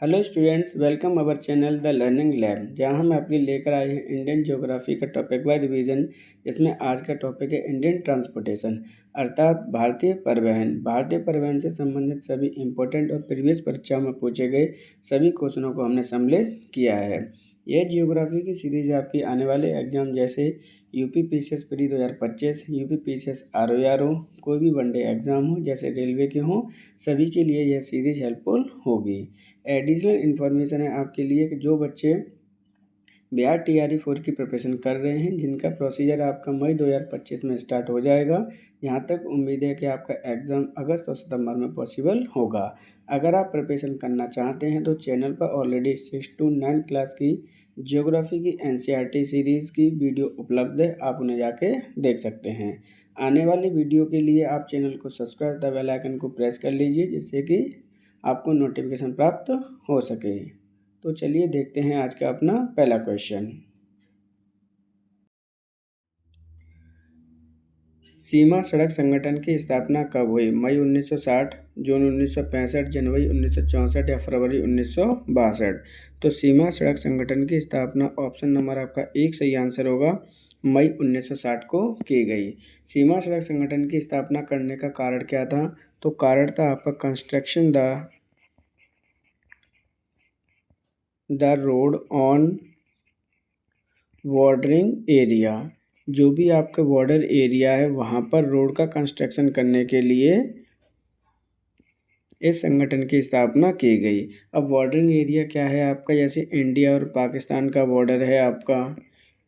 Hello students, welcome our channel the learning lab, जहां हम आपके लिए लेकर आए हैं इंडियन ज्योग्राफी का टॉपिक वाइज रिवीजन। जिसमें आज का टॉपिक है इंडियन ट्रांसपोर्टेशन, अर्थात भारतीय परिवहन। भारतीय परिवहन से संबंधित सभी इंपॉर्टेंट और प्रीवियस परीक्षाओं में पूछे गए सभी क्वेश्चनों को हमने सम्मिलित किया है। यह जियोग्राफी की सीरीज आपकी आने वाले एग्जाम जैसे UP PCS pre 2025, UP PCS ROR हो, कोई भी वनडे एग्जाम हो जैसे रेलवे के हों, सभी के लिए यह सीरीज हेल्पफुल होगी। एडिशनल इन्फॉर्मेशन है आपके लिए कि जो बच्चे बिहार टीआरई 4 की प्रिपरेशन कर रहे हैं, जिनका प्रोसीजर आपका मई 2025 में स्टार्ट हो जाएगा। यहाँ तक उम्मीद है कि आपका एग्ज़ाम अगस्त और सितंबर में पॉसिबल होगा। अगर आप प्रिपरेशन करना चाहते हैं तो चैनल पर ऑलरेडी 6 to 9 क्लास की जियोग्राफी की एनसीईआरटी सीरीज़ की वीडियो उपलब्ध है, आप उन्हें जाके देख सकते हैं। आने वाली वीडियो के लिए आप चैनल को सब्सक्राइब द बेल आइकन को प्रेस कर लीजिए, जिससे कि आपको नोटिफिकेशन प्राप्त हो सके। तो चलिए देखते हैं आज का अपना पहला क्वेश्चन। सीमा सड़क संगठन की स्थापना कब हुई? मई 1960, जून 1965, जनवरी 1964 या फरवरी 1962? तो सीमा सड़क संगठन की स्थापना ऑप्शन नंबर आपका एक सही आंसर होगा, मई 1960 को की गई। सीमा सड़क संगठन की स्थापना करने का कारण क्या था? तो कारण था आपका construction the road on bordering area. जो भी आपका बॉर्डर एरिया है वहाँ पर रोड का कंस्ट्रक्शन करने के लिए इस संगठन की स्थापना की गई। अब बॉर्डरिंग एरिया क्या है आपका? जैसे इंडिया और पाकिस्तान का बॉर्डर है आपका,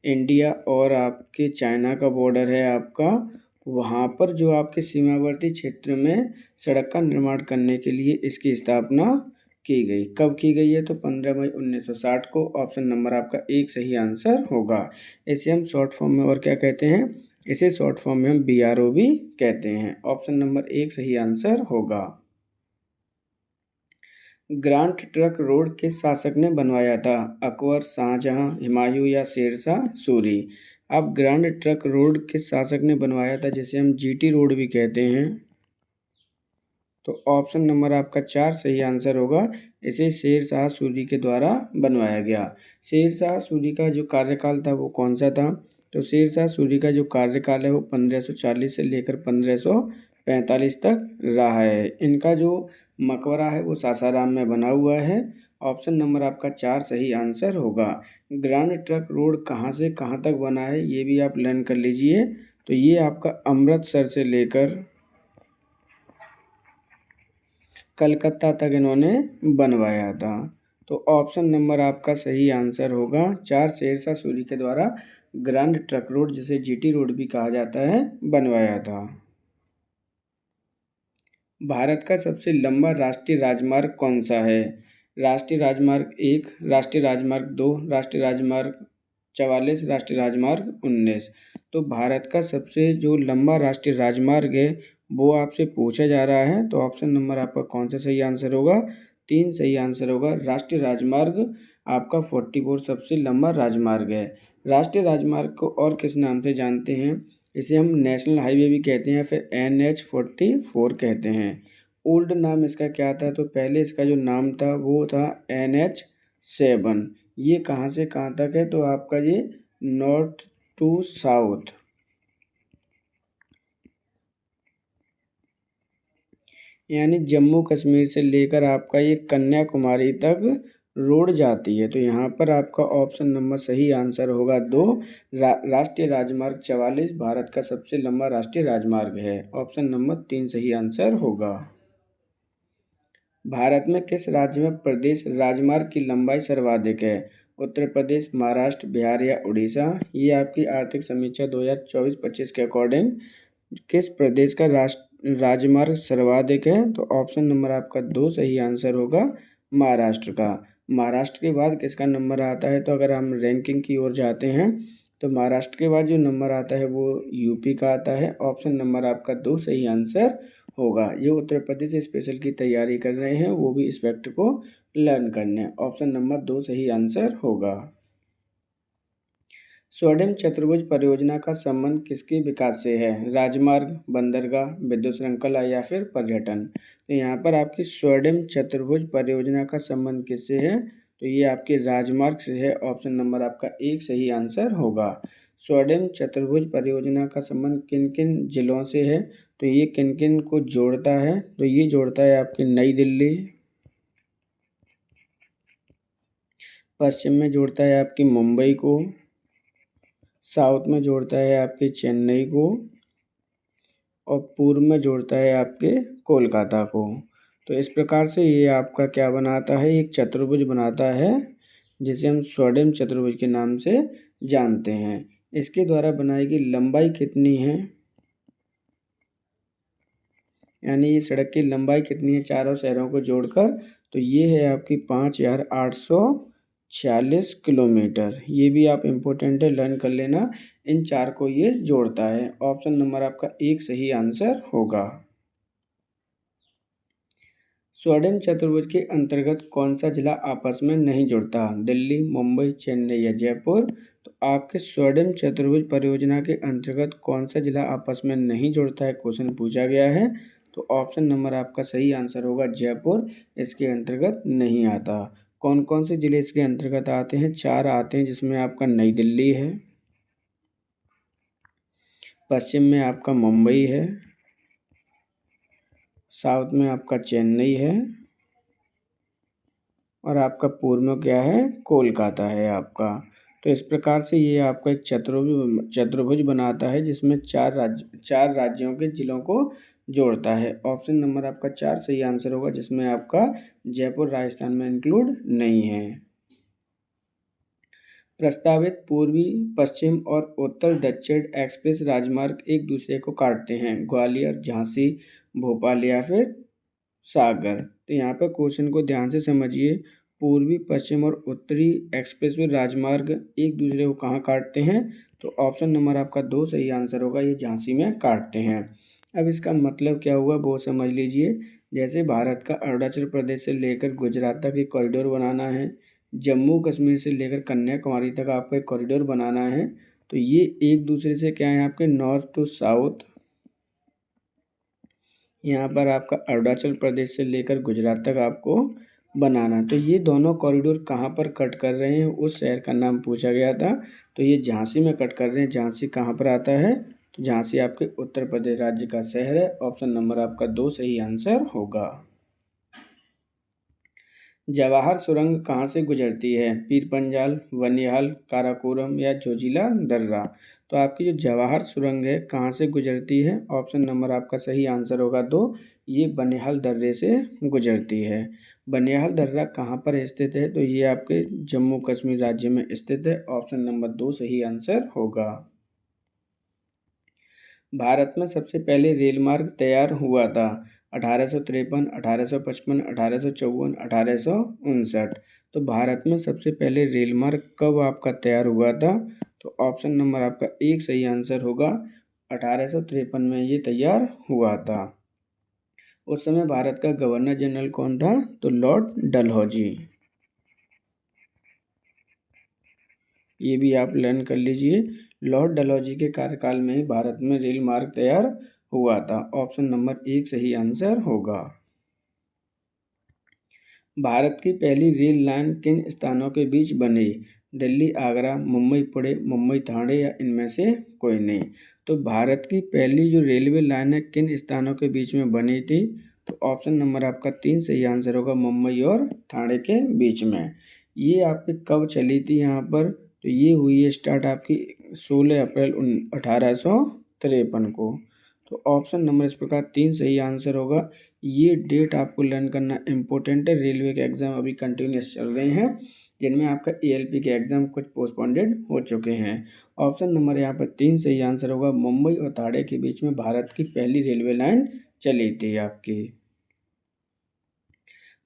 इंडिया और आपके चाइना का बॉर्डर है आपका, वहाँ पर जो आपके सीमावर्ती क्षेत्र में सड़क का निर्माण करने के लिए इसकी स्थापना की गई। कब की गई है? तो 15 मई 1960 को। ऑप्शन नंबर आपका एक सही आंसर होगा। इसे हम शॉर्ट फॉर्म में और क्या कहते हैं? इसे शॉर्ट फॉर्म में हम बीआरओ भी कहते हैं। ऑप्शन नंबर एक सही आंसर होगा। ग्रांट ट्रंक रोड किस शासक ने बनवाया था? अकबर, शाहजहां, हुमायूं या शेरशाह सूरी? अब ग्रांड ट्रंक रोड किस शासक ने बनवाया था, जिसे हम जीटी रोड भी कहते हैं? तो ऑप्शन नंबर आपका 4 सही आंसर होगा। इसे शेरशाह सूरी के द्वारा बनवाया गया। शेरशाह सूरी का जो कार्यकाल था वो कौन सा था? तो शेरशाह सूरी का जो कार्यकाल है वो 1540 से लेकर 1545 तक रहा है। इनका जो मकबरा है वो सासाराम में बना हुआ है। ऑप्शन नंबर आपका 4 सही आंसर होगा। ग्रांड ट्रंक रोड कहाँ से कहाँ तक बना है ये भी आप लर्न कर लीजिए। तो ये आपका अमृतसर से लेकर कलकत्ता तक इन्होंने बनवाया था। तो ऑप्शन नंबर आपका सही आंसर होगा 4, शेरशाह सूरी के द्वारा ग्रांड ट्रंक रोड, जिसे जीटी रोड भी कहा जाता है, बनवाया था। भारत का सबसे लंबा राष्ट्रीय राजमार्ग कौन सा है? राष्ट्रीय राजमार्ग 1, राष्ट्रीय राजमार्ग 2, राष्ट्रीय राजमार्ग 44, राष्ट्रीय राजमार्ग 19? तो भारत का सबसे जो लंबा राष्ट्रीय राजमार्ग है वो आपसे पूछा जा रहा है। तो ऑप्शन नंबर आपका कौन सा सही आंसर होगा? 3 सही आंसर होगा। राष्ट्रीय राजमार्ग आपका 44 सबसे लंबा राजमार्ग है। राष्ट्रीय राजमार्ग को और किस नाम से जानते हैं? इसे हम नेशनल हाईवे भी कहते हैं, फिर NH-44 कहते हैं। ओल्ड नाम इसका क्या था? तो पहले इसका जो नाम था वो था NH-7। ये कहाँ से कहाँ तक है? तो आपका ये नॉर्थ टू साउथ, यानी जम्मू कश्मीर से लेकर आपका ये कन्याकुमारी तक रोड जाती है। तो यहाँ पर आपका ऑप्शन नंबर सही आंसर होगा 2। राष्ट्रीय राजमार्ग 44 भारत का सबसे लंबा राष्ट्रीय राजमार्ग है। ऑप्शन नंबर 3 सही आंसर होगा। भारत में किस राज्य में प्रदेश राजमार्ग की लंबाई सर्वाधिक है? उत्तर प्रदेश, महाराष्ट्र, बिहार या उड़ीसा? ये आपकी आर्थिक समीक्षा 2024-25 के अकॉर्डिंग किस प्रदेश का राजमार्ग सर्वाधिक है? तो ऑप्शन नंबर आपका 2 सही आंसर होगा, महाराष्ट्र का। महाराष्ट्र के बाद किसका नंबर आता है? तो अगर हम रैंकिंग की ओर जाते हैं तो महाराष्ट्र के बाद जो नंबर आता है वो यूपी का आता है। ऑप्शन नंबर आपका 2 सही आंसर होगा। जो उत्तर प्रदेश स्पेशल की तैयारी कर रहे हैं वो भी इस फैक्ट को लर्न करने। ऑप्शन नंबर 2 सही आंसर होगा। सोडियम चतुर्भुज परियोजना का संबंध किसके विकास से है? राजमार्ग, बंदरगाह, विद्युत श्रृंखला या फिर पर्यटन? तो यहाँ पर आपकी सोडियम चतुर्भुज परियोजना का संबंध किससे है? तो ये आपके राजमार्ग से है। ऑप्शन नंबर आपका 1 सही आंसर होगा। सोडियम चतुर्भुज परियोजना का संबंध किन किन जिलों से है? तो ये किन किन को जोड़ता है? तो ये जोड़ता है आपकी नई दिल्ली, पश्चिम में जोड़ता है आपकी मुंबई को, साउथ में जोड़ता है आपके चेन्नई को और पूर्व में जोड़ता है आपके कोलकाता को। तो इस प्रकार से ये आपका क्या बनाता है? एक चतुर्भुज बनाता है जिसे हम सोडियम चतुर्भुज के नाम से जानते हैं। इसके द्वारा बनाई गई लंबाई कितनी है? यानी ये सड़क की लंबाई कितनी है चारों शहरों को जोड़कर? तो ये है आपकी 5846 किलोमीटर। ये भी आप इम्पोर्टेंट है, लर्न कर लेना। इन चार को ये जोड़ता है। ऑप्शन नंबर आपका 1 सही आंसर होगा। सोडियम चतुर्भुज के अंतर्गत कौन सा जिला आपस में नहीं जुड़ता? दिल्ली, मुंबई, चेन्नई या जयपुर? तो आपके सोडियम चतुर्भुज परियोजना के अंतर्गत कौन सा जिला आपस में नहीं जुड़ता है, क्वेश्चन पूछा गया है। तो ऑप्शन नंबर आपका सही आंसर होगा जयपुर इसके अंतर्गत नहीं आता। कौन कौन से जिले इसके अंतर्गत आते हैं? 4 आते हैं, जिसमें आपका नई दिल्ली है, पश्चिम में आपका मुंबई है, साउथ में आपका चेन्नई है और आपका पूर्व में क्या है? कोलकाता है आपका। तो इस प्रकार से ये आपका एक चतुर्भुज बनाता है जिसमें चार राज्यों के जिलों को जोड़ता है। ऑप्शन नंबर आपका 4 सही आंसर होगा, जिसमें आपका जयपुर राजस्थान में इंक्लूड नहीं है। प्रस्तावित पूर्वी, पश्चिम और उत्तर दक्षिण एक्सप्रेस राजमार्ग एक दूसरे को काटते हैं। ग्वालियर, झांसी, भोपाल या फिर सागर? तो यहाँ पर क्वेश्चन को ध्यान से समझिए। पूर्वी, पश्चिम और उत्तरी एक्सप्रेसवे राजमार्ग एक दूसरे को कहाँ काटते हैं? तो ऑप्शन नंबर आपका 2 सही आंसर होगा, ये झांसी में काटते हैं। अब इसका मतलब क्या हुआ वो समझ लीजिए। जैसे भारत का अरुणाचल प्रदेश से लेकर गुजरात तक एक कॉरिडोर बनाना है, जम्मू कश्मीर से लेकर कन्याकुमारी तक आपको एक कॉरिडोर बनाना है, तो ये एक दूसरे से क्या है? आपके नॉर्थ टू साउथ, यहाँ पर आपका अरुणाचल प्रदेश से लेकर गुजरात तक आपको बनाना। तो ये दोनों कॉरिडोर कहाँ पर कट कर रहे हैं? उस शहर का नाम पूछा गया था। तो ये झांसी में कट कर रहे हैं। झांसी कहाँ पर आता है? तो झांसी आपके उत्तर प्रदेश राज्य का शहर है। ऑप्शन नंबर आपका 2 सही आंसर होगा। जवाहर सुरंग कहाँ से गुजरती है? पीरपंजाल, बनिहाल, काराकोरम या जोजिला दर्रा? तो आपकी जो जवाहर सुरंग है कहाँ से गुजरती है? ऑप्शन नंबर आपका सही आंसर होगा 2, ये बनिहाल दर्रे से गुजरती है। बनिहाल दर्रा कहाँ पर स्थित है? तो ये आपके जम्मू कश्मीर राज्य में स्थित है। ऑप्शन नंबर 2 सही आंसर होगा। भारत में सबसे पहले रेल मार्ग तैयार हुआ था? 1853, 1855, 1854, 1859? तो भारत में सबसे पहले रेल मार्ग कब आपका तैयार हुआ था? तो ऑप्शन नंबर आपका 1 सही आंसर होगा। 1853 में ये तैयार हुआ था। उस समय भारत का गवर्नर जनरल कौन था? तो लॉर्ड डलहौजी। ये भी आप लर्न कर लीजिए। लॉर्ड डलहौजी के कार्यकाल में ही भारत में रेल मार्ग तैयार हुआ था। ऑप्शन नंबर 1 सही आंसर होगा। भारत की पहली रेल लाइन किन स्थानों के बीच बनी? दिल्ली, आगरा, मुंबई, पुणे, मुंबई, ठाणे या इनमें से कोई नहीं? तो भारत की पहली जो रेलवे लाइन है किन स्थानों के बीच में बनी थी? तो ऑप्शन नंबर आपका 3 सही आंसर होगा, मुंबई और ठाणे के बीच में। ये आपकी कब चली थी यहाँ पर? तो ये हुई है स्टार्ट आपकी 16 अप्रैल 1853 को। तो ऑप्शन नंबर इस प्रकार 3 सही आंसर होगा। ये डेट आपको लर्न करना इम्पोर्टेंट है। रेलवे के एग्ज़ाम अभी कंटिन्यूस चल रहे हैं, जिनमें आपका एएलपी के एग्ज़ाम कुछ पोस्टपोन्डेड हो चुके हैं। ऑप्शन नंबर यहाँ पर 3 सही आंसर होगा। मुंबई और ठाणे के बीच में भारत की पहली रेलवे लाइन चली थी आपकी।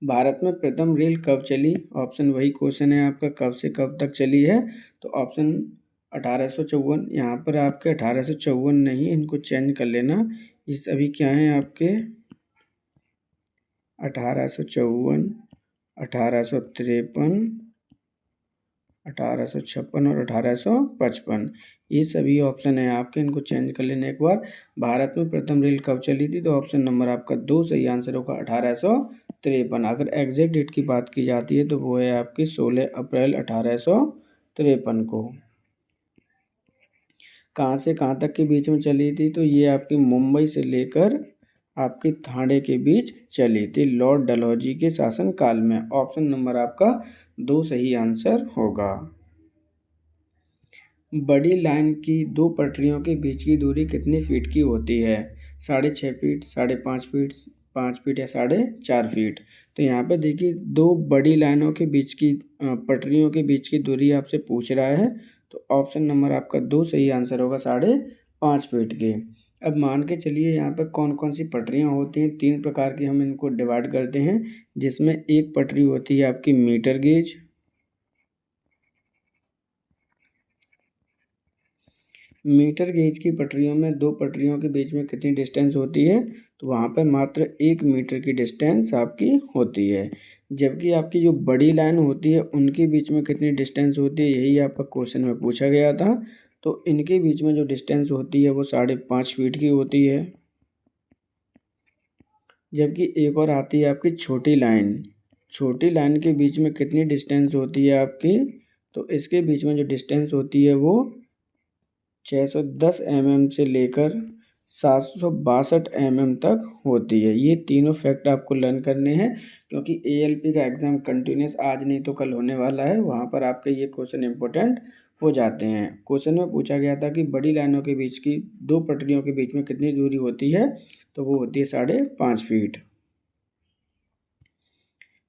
भारत में प्रथम रेल कब चली? ऑप्शन वही क्वेश्चन है आपका, कब से कब तक चली है? तो ऑप्शन 1854, यहाँ पर आपके 1854 नहीं, इनको चेंज कर लेना। इस अभी क्या है आपके 1854, 1853, 1856 और 1855, ये सभी ऑप्शन है आपके, इनको चेंज कर लेने एक बार। भारत में प्रथम रेल कब चली थी? तो ऑप्शन नंबर आपका 2 सही आंसर होगा 1853। अगर एग्जैक्ट डेट की बात की जाती है तो वो है आपकी 16 अप्रैल 1853 को। कहाँ से कहाँ तक के बीच में चली थी? तो ये आपकी मुंबई से लेकर आपकी ठाणे के बीच चली थी, लॉर्ड डलहौजी के शासनकाल में। ऑप्शन नंबर आपका 2 सही आंसर होगा। बड़ी लाइन की दो पटरियों के बीच की दूरी कितनी फीट की होती है? 6.5 फीट, 5.5 फीट, 5 फीट या 4.5 फीट? तो यहाँ पे देखिए, दो बड़ी लाइनों के बीच की पटरियों के बीच की दूरी आपसे पूछ रहा है, तो ऑप्शन नंबर आपका 2 सही आंसर होगा 5.5 फीट के। अब मान के चलिए यहाँ पर कौन कौन सी पटरियाँ होती हैं। 3 प्रकार की हम इनको डिवाइड करते हैं, जिसमें एक पटरी होती है आपकी मीटर गेज। मीटर गेज की पटरियों में दो पटरियों के बीच में कितनी डिस्टेंस होती है? तो वहाँ पर मात्र 1 मीटर की डिस्टेंस आपकी होती है। जबकि आपकी जो बड़ी लाइन होती है उनके बीच में कितनी डिस्टेंस होती है, यही आपका क्वेश्चन में पूछा गया था। तो इनके बीच में जो डिस्टेंस होती है वो 5.5 फीट की होती है। जबकि एक और आती है आपकी छोटी लाइन। छोटी लाइन के बीच में कितनी डिस्टेंस होती है आपकी? तो इसके बीच में जो डिस्टेंस होती है वो 610 mm से लेकर 762 mm तक होती है। ये तीनों फैक्ट आपको लर्न करने हैं, क्योंकि ALP का एग्ज़ाम कंटिन्यूस आज नहीं तो कल होने वाला है। वहाँ पर आपके ये क्वेश्चन इंपॉर्टेंट हो जाते हैं। क्वेश्चन में पूछा गया था कि बड़ी लाइनों के बीच की दो पटरियों के बीच में कितनी दूरी होती है? तो वो होती है 5.5 फीट।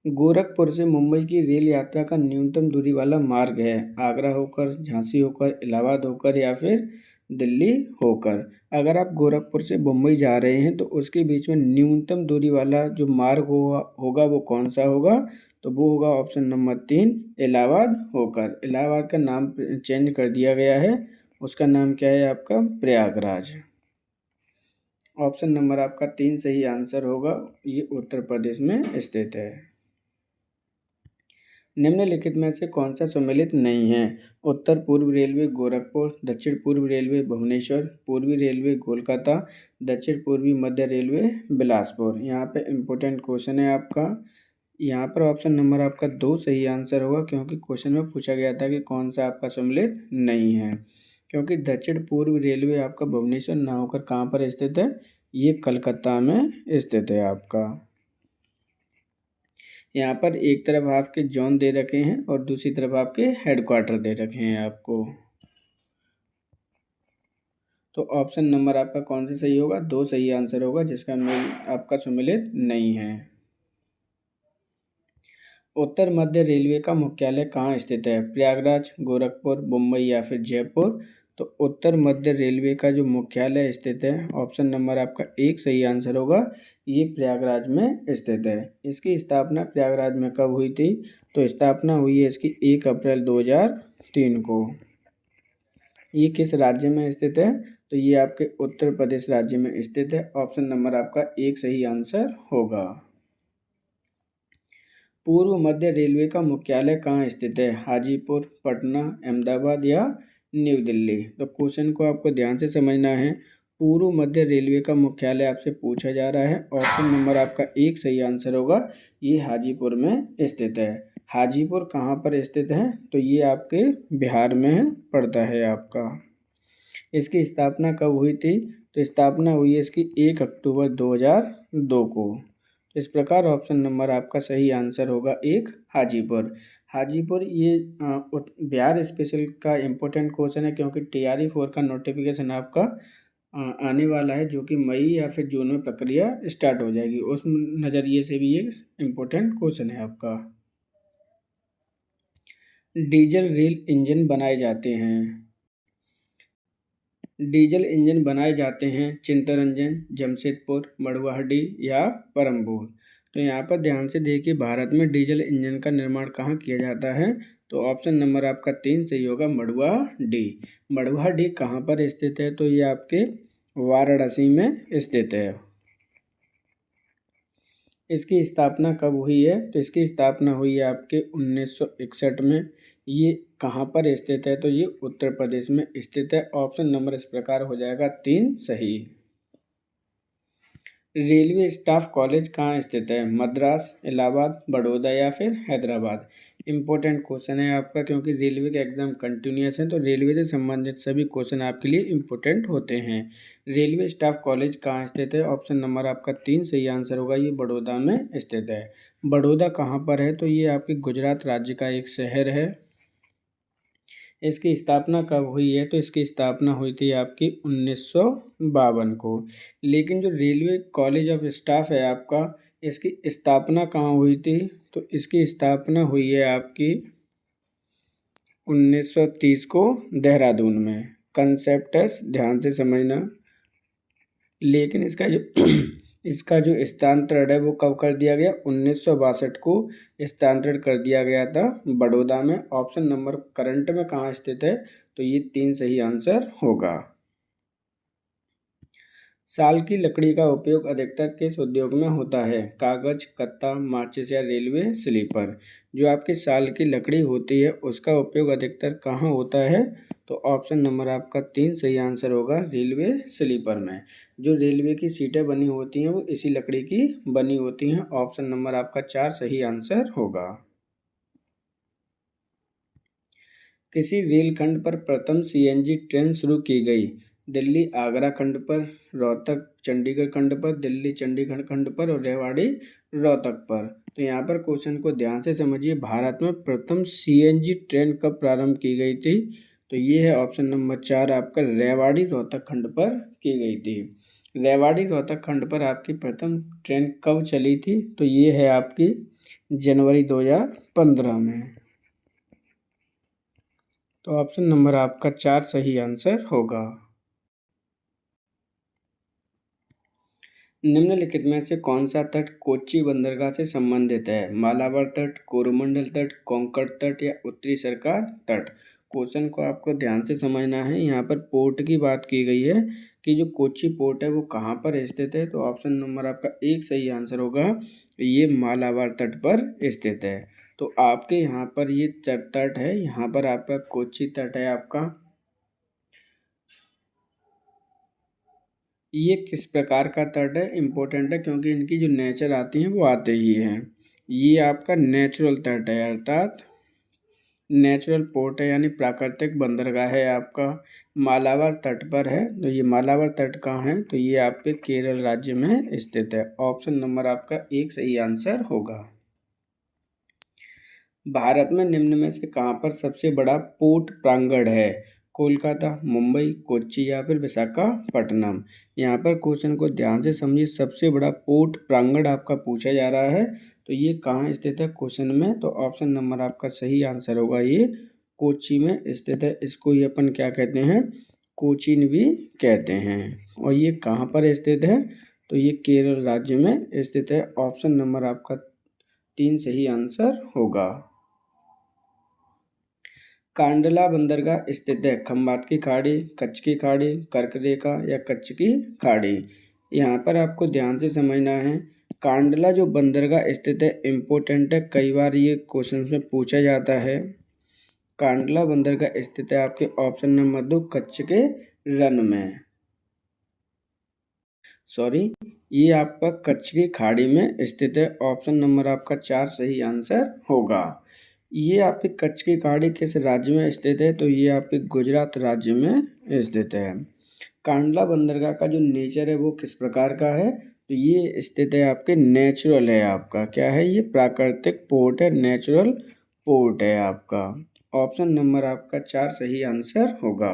गोरखपुर से मुंबई की रेल यात्रा का न्यूनतम दूरी वाला मार्ग है? आगरा होकर, झांसी होकर, इलाहाबाद होकर या फिर दिल्ली होकर? अगर आप गोरखपुर से मुंबई जा रहे हैं तो उसके बीच में न्यूनतम दूरी वाला जो मार्ग होगा वो कौन सा होगा? तो वो होगा ऑप्शन नंबर 3 इलाहाबाद होकर। इलाहाबाद का नाम चेंज कर दिया गया है, उसका नाम क्या है आपका? प्रयागराज। ऑप्शन नंबर आपका 3 सही आंसर होगा। ये उत्तर प्रदेश में स्थित है। निम्नलिखित में से कौन सा सम्मिलित नहीं है? उत्तर पूर्व रेलवे गोरखपुर, दक्षिण पूर्व रेलवे भुवनेश्वर, पूर्वी रेलवे कोलकाता, दक्षिण पूर्वी मध्य रेलवे बिलासपुर। यहाँ पे इम्पोर्टेंट क्वेश्चन है आपका। यहाँ पर ऑप्शन नंबर आपका 2 सही आंसर होगा, क्योंकि क्वेश्चन में पूछा गया था कि कौन सा आपका सम्मिलित नहीं है। क्योंकि दक्षिण पूर्व रेलवे आपका भुवनेश्वर ना होकर कहाँ पर स्थित है? ये कलकत्ता में स्थित है आपका। यहाँ पर एक तरफ आपके जोन दे रखे हैं और दूसरी तरफ आपके हेडक्वार्टर दे रखे हैं आपको। तो ऑप्शन नंबर आपका कौन सा सही होगा? 2 सही आंसर होगा, जिसका मेल आपका सम्मिलित नहीं है। उत्तर मध्य रेलवे का मुख्यालय कहाँ स्थित है? प्रयागराज, गोरखपुर, मुंबई या फिर जयपुर? तो उत्तर मध्य रेलवे का जो मुख्यालय स्थित है, ऑप्शन नंबर आपका 1 सही आंसर होगा। ये प्रयागराज में स्थित है। इसकी स्थापना प्रयागराज में कब हुई थी? तो स्थापना हुई है इसकी 1 अप्रैल 2003 को। ये किस राज्य में स्थित है? तो ये आपके उत्तर प्रदेश राज्य में स्थित है। ऑप्शन नंबर आपका 1 सही आंसर होगा। पूर्व मध्य रेलवे का मुख्यालय कहाँ स्थित है? हाजीपुर, पटना, अहमदाबाद या न्यू दिल्ली? तो क्वेश्चन को आपको ध्यान से समझना है। पूर्व मध्य रेलवे का मुख्यालय आपसे पूछा जा रहा है। ऑप्शन नंबर आपका 1 सही आंसर होगा। ये हाजीपुर में स्थित है। हाजीपुर कहाँ पर स्थित है? तो ये आपके बिहार में पड़ता है आपका। इसकी स्थापना कब हुई थी? तो स्थापना हुई है इसकी 1 अक्टूबर 2002 को। इस प्रकार ऑप्शन नंबर आपका सही आंसर होगा 1 हाजीपुर। हाजीपुर ये बिहार स्पेशल का इम्पोर्टेंट क्वेश्चन है, क्योंकि TRE 4 का नोटिफिकेशन आपका आने वाला है, जो कि मई या फिर जून में प्रक्रिया स्टार्ट हो जाएगी। उस नज़रिए से भी ये इम्पोर्टेंट क्वेश्चन है आपका। डीजल रेल इंजन बनाए जाते हैं। डीजल इंजन बनाए जाते हैं चित्तरंजन, जमशेदपुर, मड़ुआहटी या परम्बोर? तो यहाँ पर ध्यान से देखिए, भारत में डीजल इंजन का निर्माण कहाँ किया जाता है? तो ऑप्शन नंबर आपका 3 सही होगा, मड़ुआहटी। मड़ुआहटी कहाँ पर स्थित है? तो ये आपके वाराणसी में स्थित है। इसकी स्थापना कब हुई है? तो इसकी स्थापना हुई है आपके 1961 में। ये कहाँ पर स्थित है? तो ये उत्तर प्रदेश में स्थित है। ऑप्शन नंबर इस प्रकार हो जाएगा 3 सही। रेलवे स्टाफ कॉलेज कहाँ स्थित है? मद्रास, इलाहाबाद, बड़ौदा या फिर हैदराबाद? इंपॉर्टेंट क्वेश्चन है आपका, क्योंकि रेलवे के एग्जाम कंटिन्यूस है तो रेलवे से संबंधित सभी क्वेश्चन आपके लिए इंपॉर्टेंट होते हैं। रेलवे स्टाफ कॉलेज कहाँ स्थित है? ऑप्शन नंबर आपका 3 सही आंसर होगा। ये बड़ौदा में स्थित है। बड़ौदा कहाँ पर है? तो ये आपके गुजरात राज्य का एक शहर है। इसकी स्थापना कब हुई है? तो इसकी स्थापना हुई थी आपकी 1952 को। लेकिन जो रेलवे कॉलेज ऑफ स्टाफ है आपका, इसकी स्थापना कहाँ हुई थी? तो इसकी स्थापना हुई है आपकी 1930 को देहरादून में। कंसेप्ट है, ध्यान से समझना। लेकिन इसका जो स्थानांतरण है वो कब कर दिया गया? 1962 को स्थानांतरण कर दिया गया था बड़ौदा में। ऑप्शन नंबर करंट में कहाँ स्थित है? तो ये 3 सही आंसर होगा। साल की लकड़ी का उपयोग अधिकतर किस उद्योग में होता है? कागज, कत्ता, माचिस या रेलवे स्लीपर? जो आपकी साल की लकड़ी होती है उसका उपयोग अधिकतर कहाँ होता है? तो ऑप्शन नंबर आपका 3 सही आंसर होगा, रेलवे स्लीपर में। जो रेलवे की सीटें बनी होती हैं वो इसी लकड़ी की बनी होती हैं। ऑप्शन नंबर आपका 4 सही आंसर होगा। किसी रेलखंड पर प्रथम सीएनजी ट्रेन शुरू की गई? दिल्ली आगरा खंड पर, रोहतक चंडीगढ़ खंड पर, दिल्ली चंडीगढ़ खंड पर और रेवाड़ी रोहतक पर? तो यहाँ पर क्वेश्चन को ध्यान से समझिए। भारत में प्रथम सीएनजी ट्रेन कब प्रारंभ की गई थी? तो ये है ऑप्शन नंबर 4 आपका, रेवाड़ी रोहतक खंड पर की गई थी। रेवाड़ी रोहतक खंड पर आपकी प्रथम ट्रेन कब चली थी? तो ये है आपकी जनवरी 2015 में। तो ऑप्शन नंबर आपका 4 सही आंसर होगा। निम्नलिखित में से कौन सा तट कोच्चि बंदरगाह से संबंधित है? मालाबार तट, कोरोमंडल तट, कोंकण तट या उत्तरी सरकार तट? क्वेश्चन को आपको ध्यान से समझना है। यहाँ पर पोर्ट की बात की गई है कि जो कोच्चि पोर्ट है वो कहाँ पर स्थित है। तो ऑप्शन नंबर आपका 1 सही आंसर होगा। ये मालाबार तट पर स्थित है। तो आपके यहाँ पर ये तट है, यहाँ पर आपका कोच्चि तट है आपका। ये किस प्रकार का तट है? इम्पोर्टेंट है, क्योंकि इनकी जो नेचर आती हैं वो आते ही हैं। ये आपका नेचुरल तट है, अर्थात नेचुरल पोर्ट है, यानी प्राकृतिक बंदरगाह है आपका। मालाबार तट पर है। तो ये मालाबार तट कहाँ है? तो ये आपके केरल राज्य में स्थित है। ऑप्शन नंबर आपका 1 सही आंसर होगा। भारत में निम्न में से कहाँ पर सबसे बड़ा पोर्ट प्रांगण है? कोलकाता, मुंबई, कोच्चि या फिर विशाखापट्टनम? यहाँ पर क्वेश्चन को ध्यान से समझिए। सबसे बड़ा पोर्ट प्रांगण आपका पूछा जा रहा है, तो ये कहाँ स्थित है क्वेश्चन में? तो ऑप्शन नंबर आपका सही आंसर होगा, ये कोच्चि में स्थित है। इसको ये अपन क्या कहते हैं? कोचीन भी कहते हैं। और ये कहाँ पर स्थित है? तो ये केरल राज्य में स्थित है। ऑप्शन नंबर आपका 3 सही आंसर होगा। कांडला बंदरगाह स्थित है खंबात की खाड़ी, कच्छ की खाड़ी, कर्क रेखा या कच्छ की खाड़ी? यहाँ पर आपको ध्यान से समझना है। कांडला जो बंदरगाह स्थित है इम्पोर्टेंट है, कई बार ये क्वेश्चन में पूछा जाता है। कांडला बंदरगाह स्थित है आपके ऑप्शन नंबर 2 कच्छ के रन में। सॉरी, ये आपका कच्छ की खाड़ी में स्थित है। ऑप्शन नंबर आपका 4 सही आंसर होगा। ये आपके कच्छ की खाड़ी किस राज्य में स्थित है? तो ये आपके गुजरात राज्य में स्थित है। कांडला बंदरगाह का जो नेचर है वो किस प्रकार का है? तो ये स्थित है आपके नेचुरल है आपका। क्या है? ये प्राकृतिक पोर्ट है, नेचुरल पोर्ट है आपका। ऑप्शन नंबर आपका 4 सही आंसर होगा।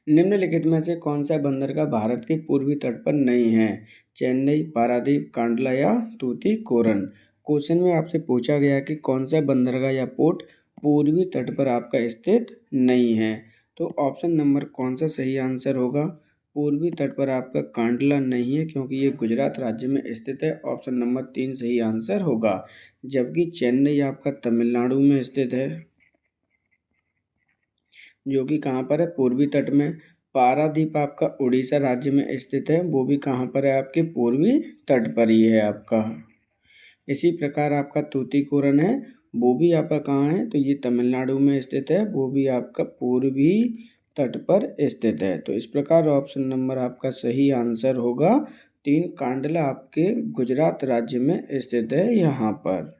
निम्नलिखित में से कौन सा बंदरगाह भारत के पूर्वी तट पर नहीं है? चेन्नई, पारादीप, कांडला या तूतीकोरन? क्वेश्चन में आपसे पूछा गया कि कौन सा बंदरगाह या पोर्ट पूर्वी तट पर आपका स्थित नहीं है। तो ऑप्शन नंबर कौन सा सही आंसर होगा? पूर्वी तट पर आपका कांडला नहीं है, क्योंकि ये गुजरात राज्य में स्थित है। ऑप्शन नंबर 3 सही आंसर होगा। जबकि चेन्नई आपका तमिलनाडु में स्थित है, जो कि कहाँ पर है? पूर्वी तट में। पारादीप आपका उड़ीसा राज्य में स्थित है, वो भी कहाँ पर है, आपके पूर्वी तट पर ही है आपका। इसी प्रकार आपका तूतीकोरन है, वो भी आपका कहाँ है, तो ये तमिलनाडु में स्थित है, वो भी आपका पूर्वी तट पर स्थित है। तो इस प्रकार ऑप्शन नंबर आपका सही आंसर होगा 3। कांडला आपके गुजरात राज्य में स्थित है यहाँ पर।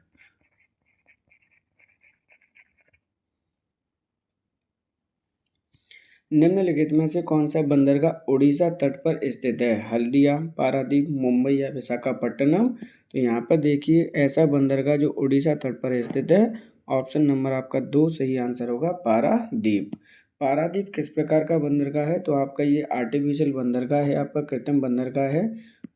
निम्नलिखित में से कौन सा बंदरगाह उड़ीसा तट पर स्थित है? हल्दिया, पारादीप, मुंबई या विशाखापट्टनम। तो यहाँ पर देखिए ऐसा बंदरगाह जो उड़ीसा तट पर स्थित है, ऑप्शन नंबर आपका 2 सही आंसर होगा, पारादीप। पारादीप किस प्रकार का बंदरगाह है? तो आपका ये आर्टिफिशियल बंदरगाह है, आपका कृत्रिम बंदरगाह है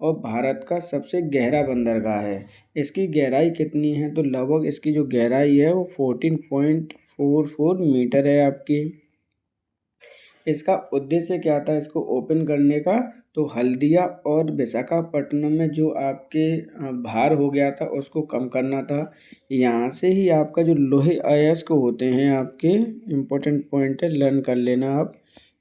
और भारत का सबसे गहरा बंदरगाह है। इसकी गहराई कितनी है? तो लगभग इसकी जो गहराई है वो 14.44 मीटर है आपकी। इसका उद्देश्य क्या था इसको ओपन करने का? तो हल्दिया और विशाखापट्टनम में जो आपके भार हो गया था उसको कम करना था। यहाँ से ही आपका जो लोहे अयस्क होते हैं, आपके इम्पोर्टेंट पॉइंट है, लर्न कर लेना आप।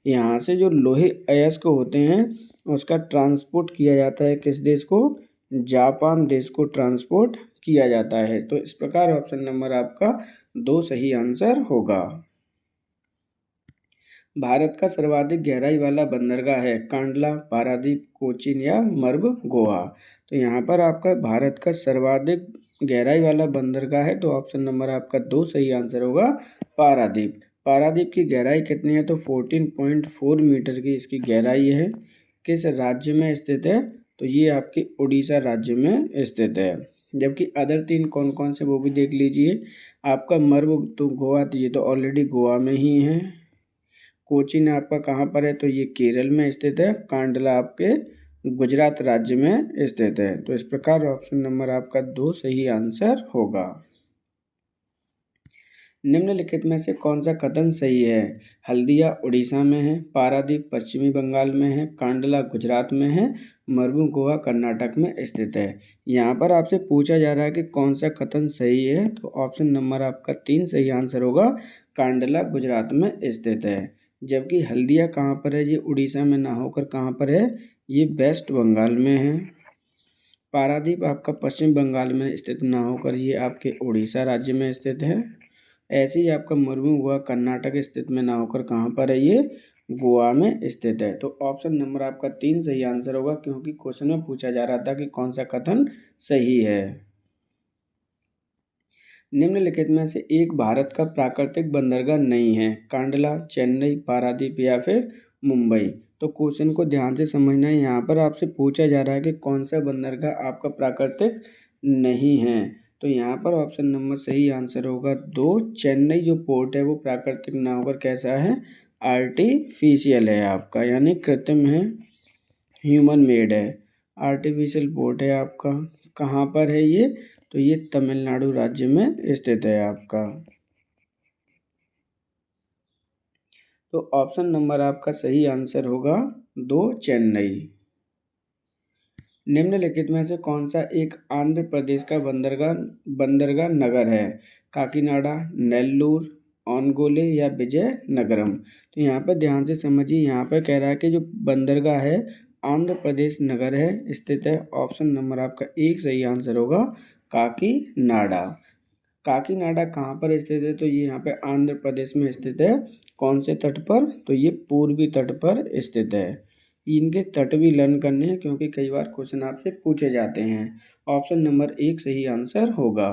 यहाँ से जो लोहे अयस्क होते हैं उसका ट्रांसपोर्ट किया जाता है किस देश को? जापान देश को ट्रांसपोर्ट किया जाता है। तो इस प्रकार ऑप्शन नंबर आपका 2 सही आंसर होगा। भारत का सर्वाधिक गहराई वाला बंदरगाह है कांडला, पारादीप, कोचीन या मर्ब गोवा। तो यहाँ पर आपका भारत का सर्वाधिक गहराई वाला बंदरगाह है, तो ऑप्शन नंबर आपका 2 सही आंसर होगा, पारादीप। पारादीप की गहराई कितनी है? तो 14.4 मीटर की इसकी गहराई है। किस राज्य में स्थित है? तो ये आपके उड़ीसा राज्य में स्थित है। जबकि अदर 3 कौन कौन से वो भी देख लीजिए। आपका मर्ब तो गोवा, तो ये तो ऑलरेडी गोवा में ही है। कोचीन आपका कहाँ पर है? तो ये केरल में स्थित है। कांडला आपके गुजरात राज्य में स्थित है। तो इस प्रकार ऑप्शन नंबर आपका 2 सही आंसर होगा। निम्नलिखित में से कौन सा कथन सही है? हल्दिया उड़ीसा में है, पारादीप पश्चिमी बंगाल में है, कांडला गुजरात में है, मरबू गोवा कर्नाटक में स्थित है। यहाँ पर आपसे पूछा जा रहा है कि कौन सा कथन सही है, तो ऑप्शन नंबर आपका 3 सही आंसर होगा, कांडला गुजरात में स्थित है। जबकि हल्दिया कहाँ पर है? ये उड़ीसा में ना होकर कहाँ पर है? ये वेस्ट बंगाल में है। पारादीप आपका पश्चिम बंगाल में स्थित ना होकर ये आपके उड़ीसा राज्य में स्थित है। ऐसे ही आपका मुर्मू गोवा कर्नाटक स्थित में ना होकर कहाँ पर है? ये गोवा में स्थित है। तो ऑप्शन नंबर आपका 3 सही आंसर होगा, क्योंकि क्वेश्चन में पूछा जा रहा था कि कौन सा कथन सही है। निम्नलिखित में से एक भारत का प्राकृतिक बंदरगाह नहीं है? कांडला, चेन्नई, पारादीप या फिर मुंबई। तो क्वेश्चन को ध्यान से समझना है। यहाँ पर आपसे पूछा जा रहा है कि कौन सा बंदरगाह आपका प्राकृतिक नहीं है। तो यहाँ पर ऑप्शन नंबर सही आंसर होगा 2। चेन्नई जो पोर्ट है वो प्राकृतिक ना होकर कैसा है? आर्टिफिशियल है आपका, यानी कृत्रिम है, ह्यूमन मेड है। आर्टिफिशियल पोर्ट है आपका। कहाँ पर है ये? तो ये तमिलनाडु राज्य में स्थित है आपका। तो ऑप्शन नंबर आपका सही आंसर होगा 2, चेन्नई। निम्नलिखित में से कौन सा एक आंध्र प्रदेश का बंदरगाह नगर है? काकीनाडा, नेल्लूर, ओनगोले या विजयनगरम। तो यहाँ पर ध्यान से समझिए। यहाँ पर कह रहा है कि जो बंदरगाह है आंध्र प्रदेश नगर है स्थित है। ऑप्शन नंबर आपका 1 सही आंसर होगा, काकीनाडा। काकीनाडा कहाँ पर स्थित है? तो ये यहाँ पे आंध्र प्रदेश में स्थित है। कौन से तट पर? तो ये पूर्वी तट पर स्थित है। इनके तट भी लर्न करने हैं, क्योंकि कई बार क्वेश्चन आपसे पूछे जाते हैं। ऑप्शन नंबर 1 सही आंसर होगा।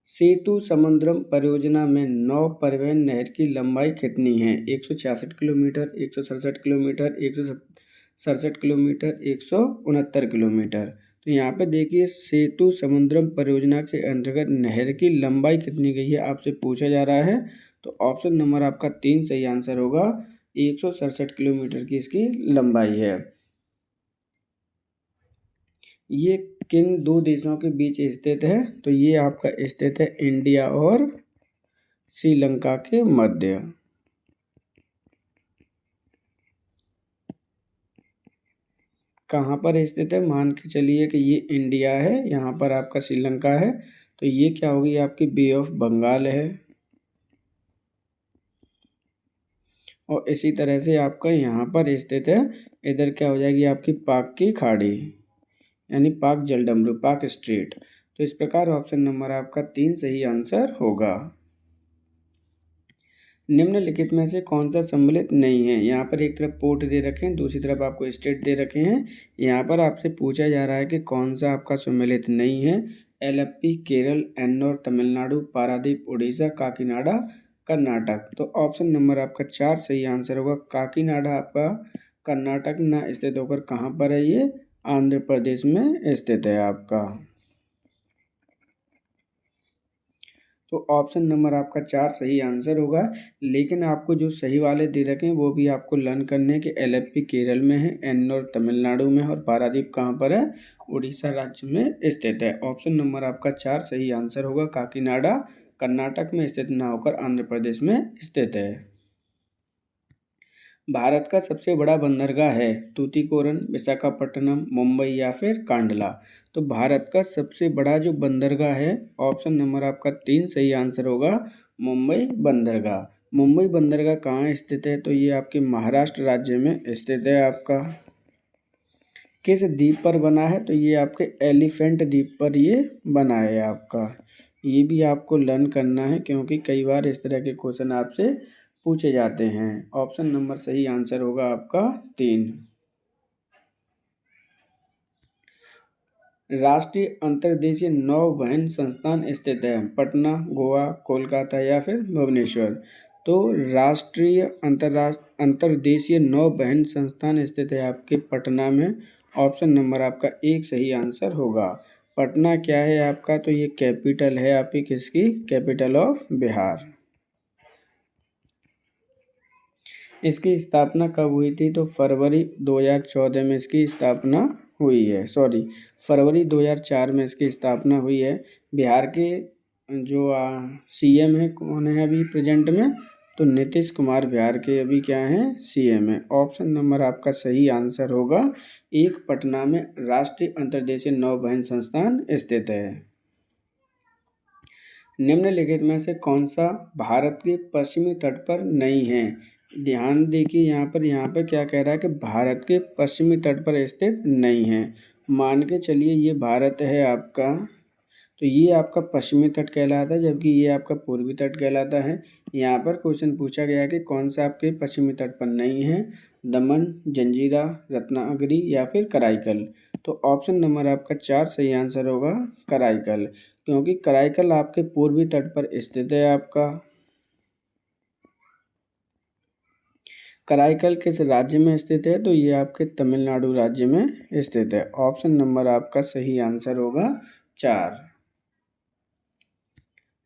सेतु समुद्रम परियोजना में नौ परिवहन नहर की लंबाई कितनी है? 166 किलोमीटर, 167 किलोमीटर, 167 किलोमीटर, 169 किलोमीटर। तो यहाँ पे देखिए सेतु समुद्रम परियोजना के अंतर्गत नहर की लंबाई कितनी गई है आपसे पूछा जा रहा है। तो ऑप्शन नंबर आपका 3 सही आंसर होगा, 167 किलोमीटर की इसकी लंबाई है। ये किन 2 देशों के बीच स्थित है? तो ये आपका स्थित है इंडिया और श्रीलंका के मध्य। कहाँ पर स्थित है? मान के चलिए कि ये इंडिया है, यहाँ पर आपका श्रीलंका है। तो ये क्या होगी? आपकी बे ऑफ बंगाल है। और इसी तरह से आपका यहाँ पर स्थित है। इधर क्या हो जाएगी आपकी पाक की खाड़ी, यानी पाक जलडमरू, पाक स्ट्रेट। तो इस प्रकार ऑप्शन नंबर आपका 3 सही आंसर होगा। निम्नलिखित में से कौन सा सम्मिलित नहीं है? यहाँ पर एक तरफ पोर्ट दे रखे हैं, दूसरी तरफ आपको स्टेट दे रखे हैं। यहाँ पर आपसे पूछा जा रहा है कि कौन सा आपका सम्मिलित नहीं है। एलेप्पी केरल, एन्नोर तमिलनाडु, पारादीप उड़ीसा, काकीनाडा कर्नाटक। तो ऑप्शन नंबर आपका 4 सही आंसर होगा। काकीनाडा आपका कर्नाटक में स्थित होकर कहाँ पर है? ये आंध्र प्रदेश में स्थित है आपका। तो ऑप्शन नंबर आपका 4 सही आंसर होगा। लेकिन आपको जो सही वाले दे रखे हैं वो भी आपको लर्न करने के। एलेप्पी केरल में है, एन्नोर तमिलनाडु में है और पारादीप कहाँ पर है? उड़ीसा राज्य में स्थित है। ऑप्शन नंबर आपका 4 सही आंसर होगा। काकीनाडा कर्नाटक में स्थित न होकर आंध्र प्रदेश में स्थित है। भारत का सबसे बड़ा बंदरगाह है? तूतीकोरन, विशाखापट्टनम, मुंबई या फिर कांडला। तो भारत का सबसे बड़ा जो बंदरगाह है, ऑप्शन नंबर आपका 3 सही आंसर होगा। मुंबई बंदरगाह। मुंबई बंदरगाह कहाँ स्थित है? तो ये आपके महाराष्ट्र राज्य में स्थित है आपका। किस द्वीप पर बना है? तो ये आपके एलिफेंट द्वीप पर ये बना है आपका। ये भी आपको लर्न करना है क्योंकि कई बार इस तरह के क्वेश्चन आपसे पूछे जाते हैं। ऑप्शन नंबर सही आंसर होगा आपका 3। राष्ट्रीय अंतर्देशीय नौवहन संस्थान स्थित है? पटना, गोवा, कोलकाता या फिर भुवनेश्वर। तो राष्ट्रीय अंतर्देशीय नौवहन संस्थान स्थित है आपके पटना में। ऑप्शन नंबर आपका 1 सही आंसर होगा। पटना क्या है आपका? तो ये कैपिटल है आपकी किसकी? Capital of Bihar. इसकी स्थापना कब हुई थी? तो फरवरी 2014 में इसकी स्थापना हुई है। सॉरी, फरवरी 2004 में इसकी स्थापना हुई है। बिहार के जो सीएम है कौन है अभी प्रेजेंट में? तो नीतीश कुमार बिहार के अभी क्या हैं? सीएम है। ऑप्शन नंबर आपका सही आंसर होगा 1, पटना में राष्ट्रीय अंतर्देशीय नौवहन संस्थान स्थित है। निम्नलिखित में से कौन सा भारत के पश्चिमी तट पर नहीं है? ध्यान देखिए यहाँ पर क्या कह रहा है कि भारत के पश्चिमी तट पर स्थित नहीं है। मान के चलिए ये भारत है आपका, तो ये आपका पश्चिमी तट कहलाता है, जबकि ये आपका पूर्वी तट कहलाता है। यहाँ पर क्वेश्चन पूछा गया कि कौन सा आपके पश्चिमी तट पर नहीं है? दमन, जंजीरा, रत्नागिरी या फिर कराईकल। तो ऑप्शन नंबर आपका 4 सही आंसर होगा कराईकल, क्योंकि कराईकल आपके पूर्वी तट पर स्थित है आपका। कराईकल किस राज्य में स्थित है? तो ये आपके तमिलनाडु राज्य में स्थित है। ऑप्शन नंबर आपका सही आंसर होगा 4।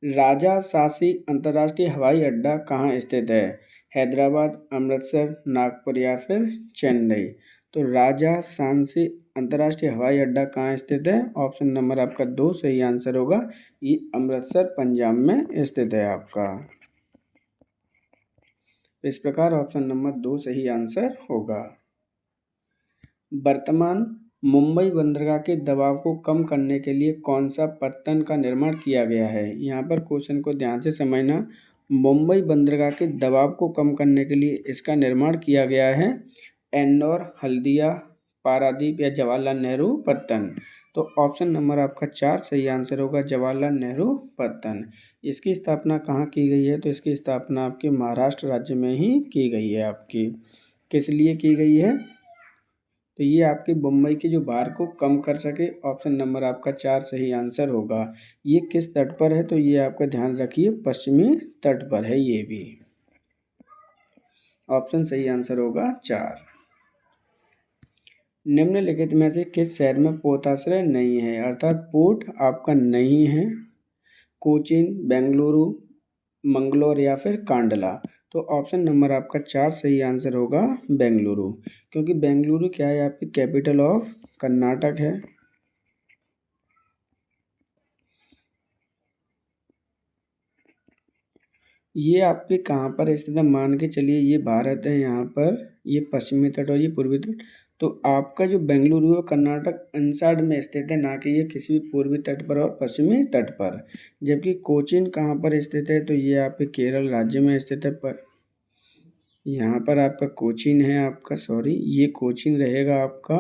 राजासासी अंतर्राष्ट्रीय हवाई अड्डा कहाँ स्थित है? हैदराबाद, अमृतसर, नागपुर या फिर चेन्नई। तो राजासांसी अंतर्राष्ट्रीय हवाई अड्डा कहाँ स्थित है? ऑप्शन नंबर आपका 2 सही आंसर होगा। ये अमृतसर पंजाब में स्थित है आपका। इस प्रकार ऑप्शन नंबर 2 सही आंसर होगा। वर्तमान मुंबई बंदरगाह के दबाव को कम करने के लिए कौन सा पत्तन का निर्माण किया गया है? यहाँ पर क्वेश्चन को ध्यान से समझना। मुंबई बंदरगाह के दबाव को कम करने के लिए इसका निर्माण किया गया है एन्नोर, हल्दिया, पारादीप या जवाहरलाल नेहरू पत्तन। तो ऑप्शन नंबर आपका 4 सही आंसर होगा, जवाहरलाल नेहरू पत्तन। इसकी स्थापना कहाँ की गई है? तो इसकी स्थापना आपके महाराष्ट्र राज्य में ही की गई है आपकी। किस लिए की गई है? तो ये आपके मुंबई के जो भार को कम कर सके। ऑप्शन नंबर आपका 4 सही आंसर होगा। ये किस तट पर है? तो ये आपका ध्यान रखिए पश्चिमी तट पर है ये भी। ऑप्शन सही आंसर होगा 4। निम्नलिखित में से किस शहर में पोताश्रय नहीं है? अर्थात पोर्ट आपका नहीं है। कोचीन, बेंगलुरु, मंगलोर या फिर कांडला। तो ऑप्शन नंबर आपका 4 सही आंसर होगा बेंगलुरु, क्योंकि बेंगलुरु क्या है? आपकी कैपिटल ऑफ कर्नाटक है। ये आपके कहाँ पर स्थित है? मान के चलिए ये भारत है, यहाँ पर ये पश्चिमी तट और ये पूर्वी तट। तो आपका जो बेंगलुरु है कर्नाटक अंशार्ड में स्थित है, ना कि ये किसी भी पूर्वी तट पर और पश्चिमी तट पर। जबकि कोचीन कहाँ पर स्थित है? तो ये आपके केरल राज्य में स्थित है। यहाँ पर आपका कोचीन है, आपका सॉरी ये कोचीन रहेगा आपका।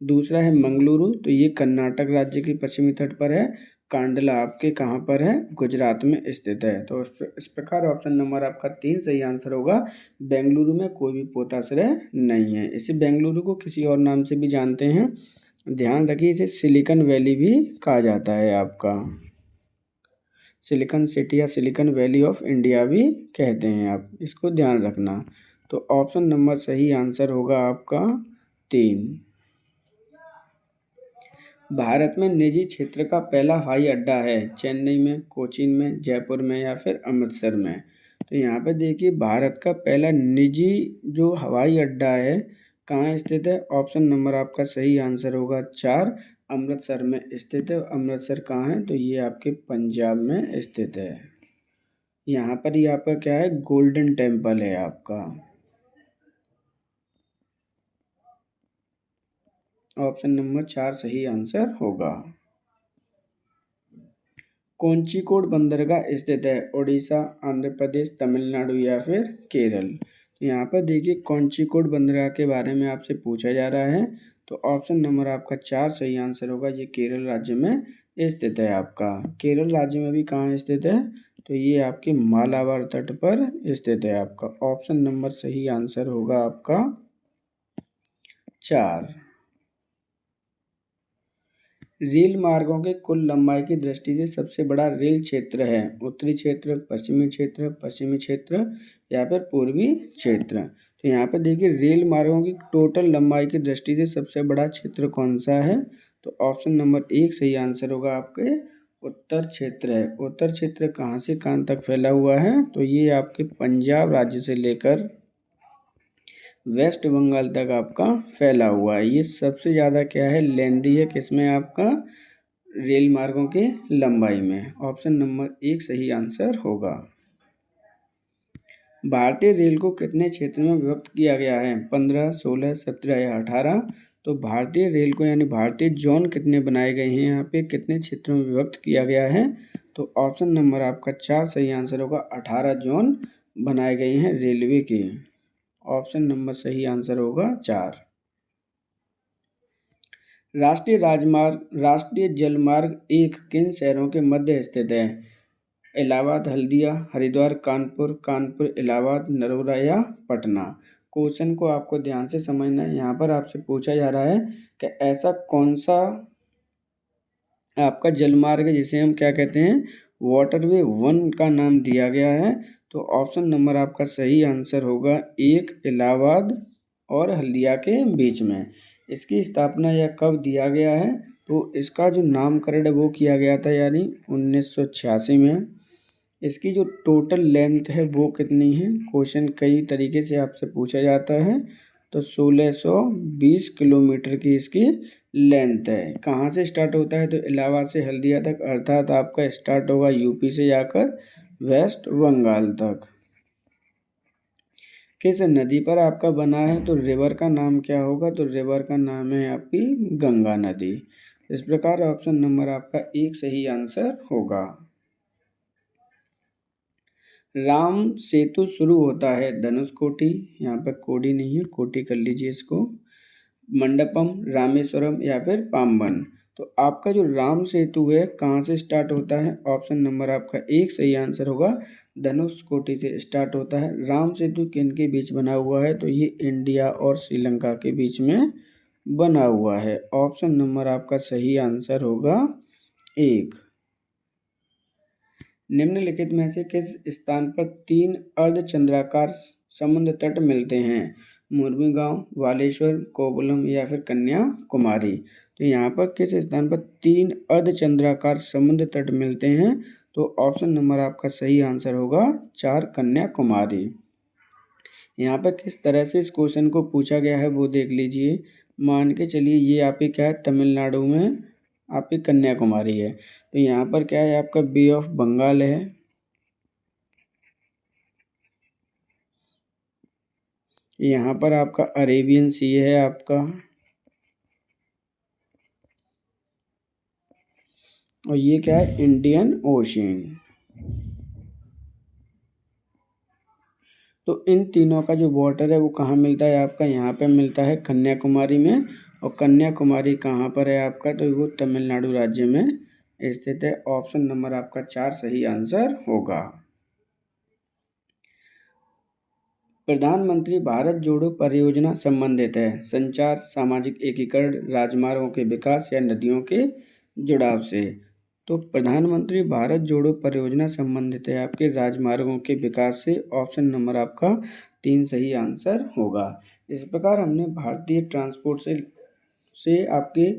दूसरा है मंगलुरु, तो ये कर्नाटक राज्य के पश्चिमी तट पर है। कांडला आपके कहाँ पर है? गुजरात में स्थित है। तो इस प्रकार ऑप्शन नंबर आपका 3 सही आंसर होगा। बेंगलुरु में कोई भी पोताश्रय नहीं है। इसे बेंगलुरु को किसी और नाम से भी जानते हैं, ध्यान रखिए। इसे सिलिकॉन वैली भी कहा जाता है आपका। सिलिकॉन सिटी या सिलिकॉन वैली ऑफ इंडिया भी कहते हैं आप, इसको ध्यान रखना। तो ऑप्शन नंबर सही आंसर होगा आपका 3। भारत में निजी क्षेत्र का पहला हवाई अड्डा है चेन्नई में, कोचीन में, जयपुर में या फिर अमृतसर में। तो यहाँ पे देखिए भारत का पहला निजी जो हवाई अड्डा है कहाँ स्थित है? ऑप्शन नंबर आपका सही आंसर होगा 4, अमृतसर में स्थित है। अमृतसर कहाँ है? तो ये आपके पंजाब में स्थित है। यहाँ पर ये आपका क्या है? गोल्डन टेम्पल है आपका। ऑप्शन नंबर 4 सही आंसर होगा। कोंचीकोड बंदरगाह स्थित है उड़ीसा, आंध्र प्रदेश, तमिलनाडु या फिर केरल। तो यहाँ पर देखिए कोंचीकोड बंदरगाह के बारे में आपसे पूछा जा रहा है। तो ऑप्शन नंबर आपका 4 सही आंसर होगा। ये केरल राज्य में स्थित है आपका। केरल राज्य में भी कहाँ स्थित है? तो ये आपके मालाबार तट पर स्थित है आपका। ऑप्शन नंबर सही आंसर होगा आपका 4। रेल मार्गों के कुल लंबाई की दृष्टि से सबसे बड़ा रेल क्षेत्र है उत्तरी क्षेत्र, पश्चिमी क्षेत्र या फिर पूर्वी क्षेत्र। तो यहाँ पर देखिए रेल मार्गों की टोटल लंबाई की दृष्टि से सबसे बड़ा क्षेत्र कौन सा है? तो ऑप्शन नंबर 1 सही आंसर होगा आपके उत्तर क्षेत्र है। उत्तर क्षेत्र कहाँ से कहाँ तक फैला हुआ है? तो ये आपके पंजाब राज्य से लेकर वेस्ट बंगाल तक आपका फैला हुआ है। ये सबसे ज़्यादा क्या है? लेंदी है किसमें? आपका रेल मार्गों के लंबाई में। ऑप्शन नंबर 1 सही आंसर होगा। भारतीय रेल को कितने क्षेत्र में विभक्त किया गया है? 15, 16, 17 या 18। तो भारतीय रेल को यानी भारतीय जोन कितने बनाए गए हैं? यहाँ पे कितने क्षेत्रों में विभक्त किया गया है? तो ऑप्शन नंबर आपका 4 सही आंसर होगा। 18 जोन बनाए गए हैं रेलवे के। ऑप्शन नंबर सही आंसर होगा 4। राष्ट्रीय जलमार्ग 1 किन शहरों के मध्य स्थित है? इलाहाबाद, हल्दिया, हरिद्वार, कानपुर इलाहाबाद, नरोदा या पटना। क्वेश्चन को आपको ध्यान से समझना है। यहाँ पर आपसे पूछा जा रहा है कि ऐसा कौन सा आपका जलमार्ग है जिसे हम क्या कहते हैं? वाटरवे 1 का नाम दिया गया है। तो ऑप्शन नंबर आपका सही आंसर होगा 1, इलाहाबाद और हल्दिया के बीच में। इसकी स्थापना या कब दिया गया है? तो इसका जो नामकरण है वो किया गया था यानी 1986 में। इसकी जो टोटल लेंथ है वो कितनी है? क्वेश्चन कई तरीके से आपसे पूछा जाता है। तो 1620 किलोमीटर की इसकी लेंथ है। कहाँ से स्टार्ट होता है? तो इलाहाबाद से हल्दिया तक, अर्थात आपका स्टार्ट होगा यूपी से जाकर वेस्ट बंगाल तक। किस नदी पर आपका बना है? तो रिवर का नाम क्या होगा? तो रिवर का नाम है आपकी गंगा नदी। इस प्रकार ऑप्शन नंबर आपका 1 सही आंसर होगा। राम सेतु शुरू होता है धनुषकोटी, यहाँ पर कोडी नहीं है, कोटी कर लीजिए इसको, मंडपम, रामेश्वरम या फिर पाम्बन। तो आपका जो राम सेतु है कहाँ से स्टार्ट होता है? ऑप्शन नंबर आपका 1 सही आंसर होगा। धनुषकोटी से स्टार्ट होता है। राम सेतु किन के बीच बना हुआ है? तो ये इंडिया और श्रीलंका के बीच में बना हुआ है। ऑप्शन नंबर आपका सही आंसर होगा 1। निम्नलिखित में से किस स्थान पर 3 अर्धचंद्राकार समुद्र तट मिलते हैं? मुरमुगांव, वालेश्वर, कोवलम या फिर कन्याकुमारी। तो यहाँ पर किस स्थान पर 3 अर्धचंद्राकार समुद्र तट मिलते हैं? तो ऑप्शन नंबर आपका सही आंसर होगा 4, कन्याकुमारी। यहाँ पर किस तरह से इस क्वेश्चन को पूछा गया है वो देख लीजिए। मान के चलिए ये आपके क्या है? तमिलनाडु में आपकी कन्याकुमारी है। तो यहाँ पर क्या है? आपका बे ऑफ बंगाल है। यहाँ पर आपका अरेबियन सी है आपका, और ये क्या है? Indian ocean. तो इन तीनों का जो बॉर्डर है वो कहाँ मिलता है आपका, यहाँ पे मिलता है कन्याकुमारी में। और कन्याकुमारी कहाँ पर है आपका, तो वो तमिलनाडु राज्य में स्थित है। ऑप्शन नंबर आपका 4 सही आंसर होगा। प्रधानमंत्री भारत जोड़ो परियोजना संबंधित है संचार, सामाजिक एकीकरण, राजमार्गों के विकास या नदियों के जुड़ाव से। तो प्रधानमंत्री भारत जोड़ो परियोजना संबंधित है आपके राजमार्गों के विकास से। ऑप्शन नंबर आपका 3 सही आंसर होगा। इस प्रकार हमने भारतीय ट्रांसपोर्ट से आपके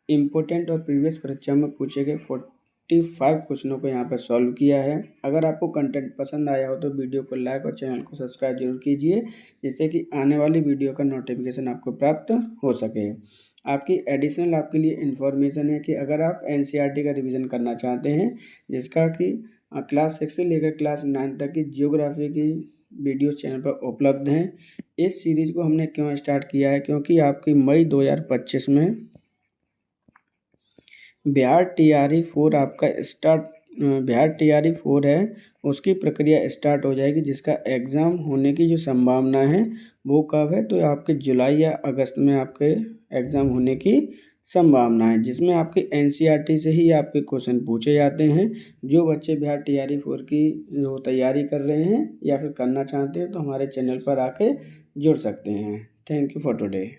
इम्पोर्टेंट और प्रीवियस परीक्षा में पूछे गए 45 क्वेश्चनों को यहाँ पर सॉल्व किया है। अगर आपको कंटेंट पसंद आया हो तो वीडियो को लाइक और चैनल को सब्सक्राइब जरूर कीजिए, जिससे कि आने वाली वीडियो का नोटिफिकेशन आपको प्राप्त हो सके। आपकी एडिशनल आपके लिए इन्फॉर्मेशन है कि अगर आप एनसीईआरटी का रिवीजन करना चाहते हैं, जिसका कि क्लास 6 से लेकर क्लास 9 तक की जियोग्राफी की वीडियो चैनल पर उपलब्ध हैं। इस सीरीज को हमने क्यों स्टार्ट किया है, क्योंकि आपकी मई 2025 में बिहार टीआरई 4 आपका बिहार टीआरई 4 है, उसकी प्रक्रिया स्टार्ट हो जाएगी, जिसका एग्ज़ाम होने की जो संभावना है वो कब है, तो आपके जुलाई या अगस्त में आपके एग्ज़ाम होने की संभावना है, जिसमें आपके एनसीईआरटी से ही आपके क्वेश्चन पूछे जाते हैं। जो बच्चे बिहार टीआरई 4 की जो तैयारी कर रहे हैं या फिर करना चाहते हैं, तो हमारे चैनल पर आके जुड़ सकते हैं। Thank you for today.